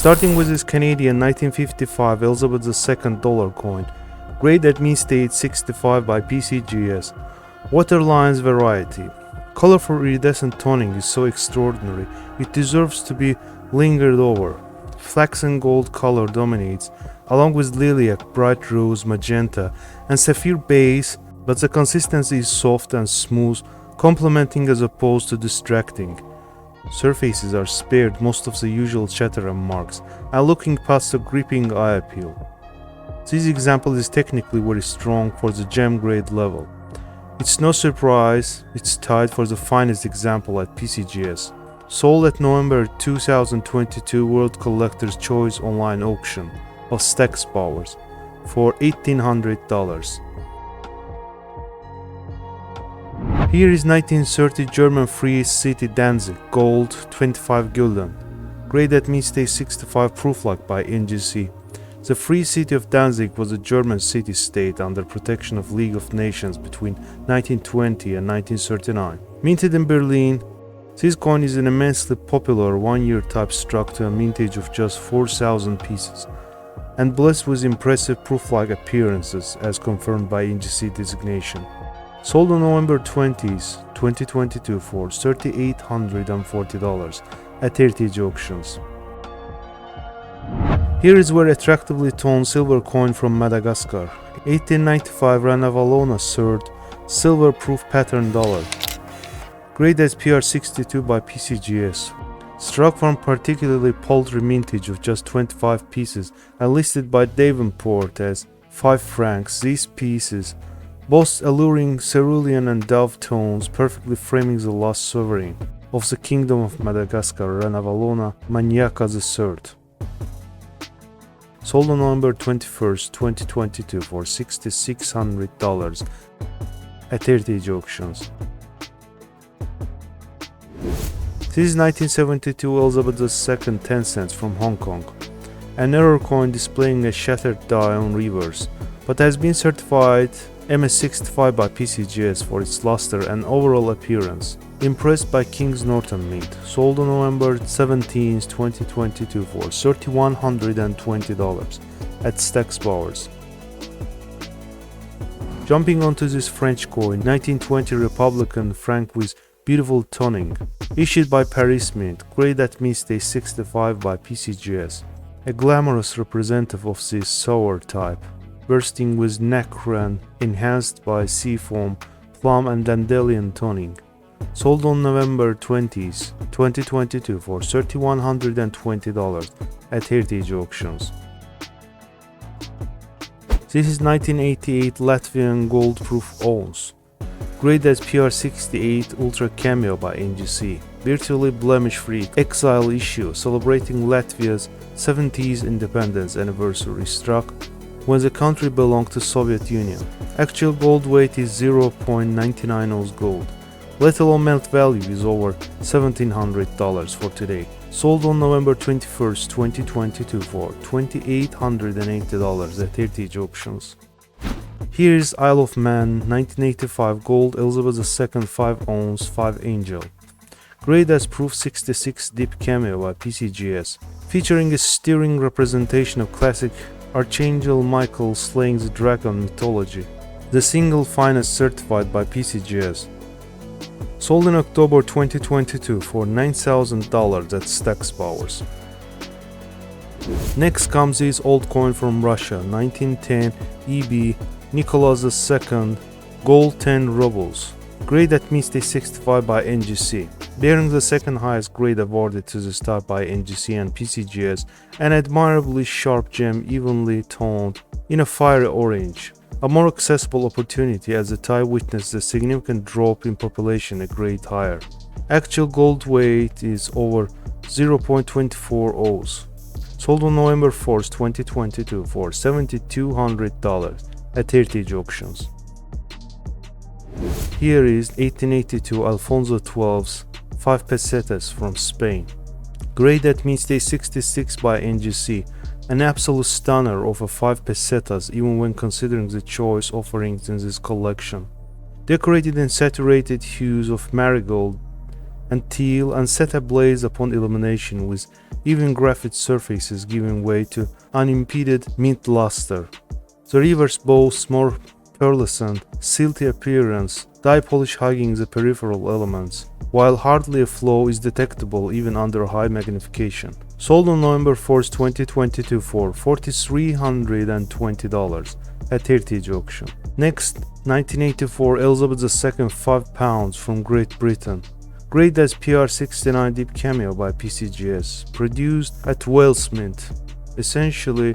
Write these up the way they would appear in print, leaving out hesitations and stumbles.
Starting with this Canadian 1955 Elizabeth II dollar coin, grade at mint-state 65 by PCGS, Waterlines variety. Colorful iridescent toning is so extraordinary, it deserves to be lingered over. Flaxen gold color dominates, along with lilac, bright rose, magenta, and sapphire base, but the consistency is soft and smooth, complementing as opposed to distracting. Surfaces are spared most of the usual chatter and marks, and looking past the gripping eye appeal. This example is technically very strong for the gem grade level. It's no surprise it's tied for the finest example at PCGS. Sold at November 2022 World Collector's Choice online auction of Stax Powers for $1,800. Here is 1930 German free city Danzig, gold 25 Gulden, grade at mint-state 65 proof-lock by NGC. The Free City of Danzig was a German city-state under protection of League of Nations between 1920 and 1939. Minted in Berlin, this coin is an immensely popular one-year type struck to a mintage of just 4,000 pieces, and blessed with impressive proof-like appearances as confirmed by NGC designation. Sold on November 20th, 2022 for $3,840 at Heritage Auctions. Here is very attractively toned silver coin from Madagascar, 1895 Ranavalona third silver proof pattern dollar, grade as PR62 by PCGS, struck from particularly paltry mintage of just 25 pieces and listed by Davenport as 5 francs. These pieces boast alluring cerulean and dove tones, perfectly framing the last sovereign of the Kingdom of Madagascar, Ranavalona Maniaka III. Sold on November 21st, 2022 for $6,600 at Heritage Auctions. This is 1972 Elizabeth II 10 cents from Hong Kong, an error coin displaying a shattered die on reverse, but has been certified MS65 by PCGS for its luster and overall appearance. Impressed by King's Norton Mint, sold on November 17, 2022 for $3,120 at Stax Powers. Jumping onto this French coin, 1920 Republican franc with beautiful toning, issued by Paris Mint, grade at mint-state 65 by PCGS. A glamorous representative of this sour type, bursting with nacre enhanced by seafoam, plum and dandelion toning. Sold on November 20th, 2022 for $3,120 at Heritage Auctions. This is 1988 Latvian gold proof ounce, grade as PR68 Ultra Cameo by NGC, virtually blemish-free exile issue celebrating Latvia's 70th independence anniversary, struck when the country belonged to Soviet Union. Actual gold weight is 0.99 ounce gold. Let alone melt value is over $1,700 for today. Sold on November 21st, 2022 for $2,880 at Heritage Auctions. Here is Isle of Man 1985 gold Elizabeth II 5 ounce 5 angel, grade as proof 66 deep cameo by PCGS, featuring a stirring representation of classic Archangel Michael slaying the dragon mythology, the single finest certified by PCGS. Sold in October 2022 for $9,000 at Stax Powers. Next comes this old coin from Russia, 1910 EB Nicholas II gold 10 Roubles, grade at mint-state 65 by NGC, bearing the second highest grade awarded to this type by NGC and PCGS, an admirably sharp gem evenly toned in a fiery orange. A more accessible opportunity as the type witnessed a significant drop in population a grade higher. Actual gold weight is over 0.24 ounce. Sold on November 4th, 2022 for $7,200 at Heritage Auctions. Here is 1882 Alfonso XII's 5 pesetas from Spain, grade at mint-state 66 by NGC, an absolute stunner of a 5 pesetas even when considering the choice offerings in this collection. Decorated in saturated hues of marigold and teal and set ablaze upon illumination with even graphite surfaces giving way to unimpeded mint luster. The reverse boasts more pearlescent, silty appearance, dye polish hugging the peripheral elements, while hardly a flaw is detectable even under high magnification. Sold on November 4, 2022 for $4,320 at Heritage Auction. Next, 1984 Elizabeth II £5 from Great Britain. Graded as PR69 Deep Cameo by PCGS, produced at Wales Mint. Essentially,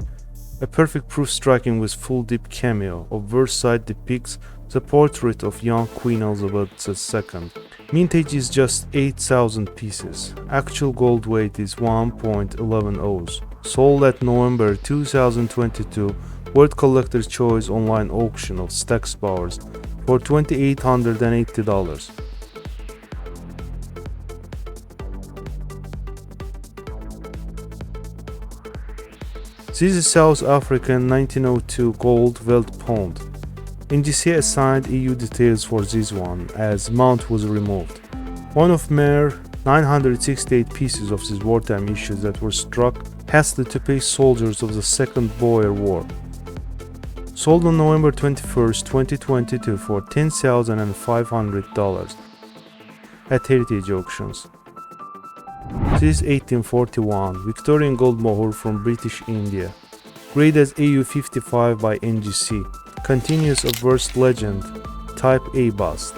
a perfect proof striking with full deep cameo. Obverse side depicts the portrait of young Queen Elizabeth II. Mintage is just 8,000 pieces. Actual gold weight is 1.11 oz. Sold at November 2022 World Collector's Choice online auction of Stax Bowers for $2,880. This is South African 1902 gold Veld pound. NGC assigned EU details for this one, as mount was removed. One of mere 968 pieces of these wartime issues that were struck hastily to pay soldiers of the Second Boer War. Sold on November 21, 2022 for $10,500 at Heritage Auctions. This is 1841 Victorian gold mohur from British India. Graded as AU55 by NGC. Continuous obverse legend, type A bust.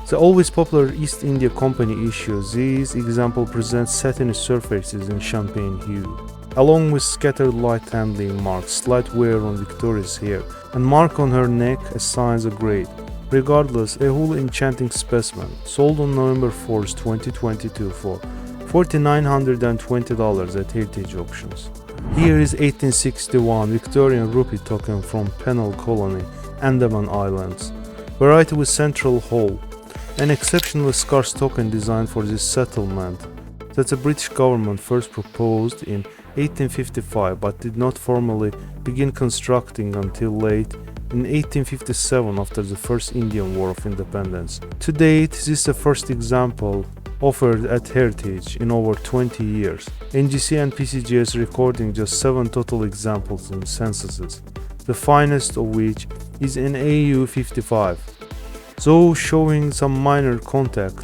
The always popular East India Company issue, this example presents satiny surfaces in champagne hue, along with scattered light handling marks, slight wear on Victoria's hair, and mark on her neck assigns a grade. Regardless, a whole enchanting specimen, sold on November 4, 2022 for $4,920 at Heritage Auctions. Here is 1861 Victorian Rupee token from Penal Colony, Andaman Islands. Variety with central hole. An exceptionally scarce token designed for this settlement that the British government first proposed in 1855 but did not formally begin constructing until late in 1857 after the First Indian War of Independence. To date, this is the first example offered at Heritage in over 20 years. NGC and PCGS recording just 7 total examples in censuses, the finest of which is in AU55, though showing some minor contact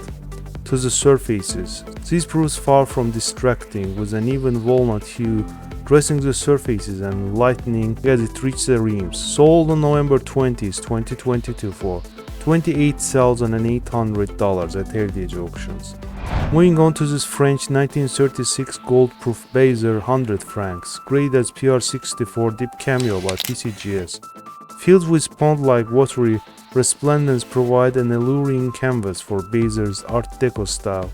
to the surfaces. This proves far from distracting, with an even walnut hue dressing the surfaces and lightening as it reaches the rims. Sold on November 20, 2022 for $28,800 at Heritage Auctions. Moving on to this French 1936 gold-proof Baser 100 francs, graded as PR64 Deep Cameo by PCGS. Filled with pond-like watery resplendence provide an alluring canvas for Baser's Art Deco style.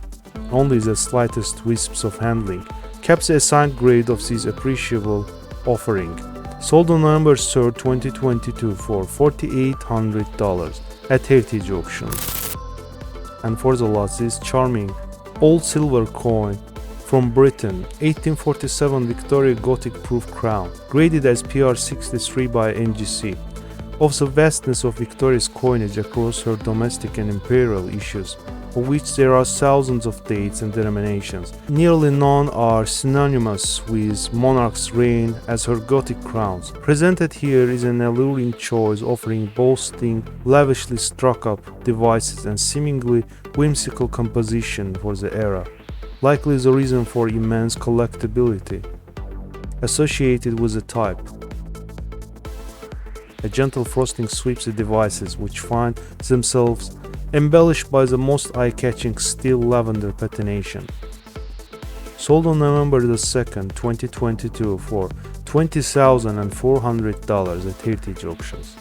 Only the slightest wisps of handling caps the assigned grade of this appreciable offering. Sold on November 3, 2022 for $4,800 at Heritage Auctions. And for the last, this charming old silver coin from Britain, 1847 Victoria Gothic proof crown, graded as PR63 by NGC. Of the vastness of Victoria's coinage across her domestic and imperial issues, of which there are thousands of dates and denominations, nearly none are synonymous with monarch's reign as her Gothic crowns. Presented here is an alluring choice offering boasting lavishly struck-up devices and seemingly whimsical composition for the era, likely the reason for immense collectability associated with the type. A gentle frosting sweeps the devices, which find themselves embellished by the most eye-catching steel lavender patination. Sold on November 2, 2022 for $20,400 at Heritage Auctions.